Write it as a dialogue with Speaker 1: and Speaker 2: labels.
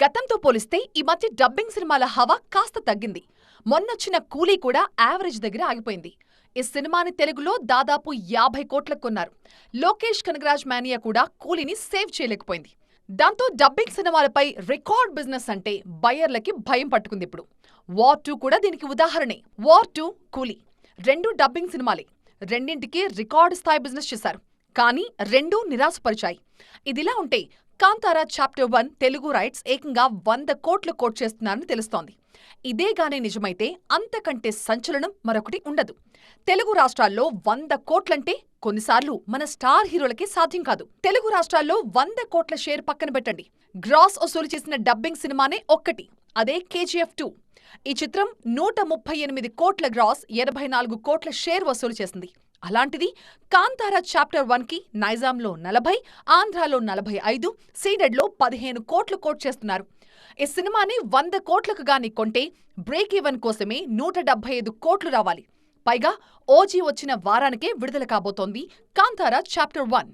Speaker 1: గతంతో పోలిస్తే ఈ మధ్య డబ్బింగ్ సినిమాల హవా కాస్త తగ్గింది. మొన్నొచ్చిన కూలీ కూడా యావరేజ్ దగ్గర ఆగిపోయింది. ఈ సినిమాని తెలుగులో దాదాపు 50 కోట్లకు కొన్నారు. లోకేష్ కనగరాజ్ మానియా కూడా కూలీని సేవ్ చేయలేకపోయింది. దాంతో డబ్బింగ్ సినిమాలపై రికార్డ్ బిజినెస్ అంటే బయ్యర్లకి భయం పట్టుకుందిప్పుడు. వార్ 2 కూడా దీనికి ఉదాహరణే. వార్ 2, కూలీ రెండూ డబ్బింగ్ సినిమాలే. రెండింటికి రికార్డు స్థాయి బిజినెస్ చేశారు. కానీ రెండూ నిరాశపరిచాయి. ఇదిలా ఉంటే కాంతారా చాప్టర్ 1 తెలుగు రైట్స్ ఏకంగా 100 కోట్లు కోట్ చేస్తున్నారని తెలుస్తోంది. ఇదేగానే నిజమైతే అంతకంటే సంచలనం మరొకటి ఉండదు. తెలుగు రాష్ట్రాల్లో 100 కోట్లంటే కొన్నిసార్లు మన స్టార్ హీరోలకే సాధ్యం కాదు. తెలుగు రాష్ట్రాల్లో 100 కోట్ల షేర్ పక్కన పెట్టండి. గ్రాస్ వసూలు చేసిన డబ్బింగ్ సినిమానే ఒక్కటి, అదే KGF 2. ఈ చిత్రం 138 కోట్ల గ్రాస్, 84 కోట్ల షేర్ వసూలు చేసింది. అలాంటిది కాంతారా చాప్టర్ 1కి నైజాంలో 40, ఆంధ్రాలో 45, సీడెడ్లో 15 కోట్లు కోట్ చేస్తున్నారు. ఈ సినిమాని 100 కోట్లకు గాని కొంటే బ్రేక్ ఈవెన్ కోసమే 175 కోట్లు రావాలి. పైగా ఓజీ వచ్చిన వారానికే విడుదల కాబోతోంది కాంతారా చాప్టర్ 1.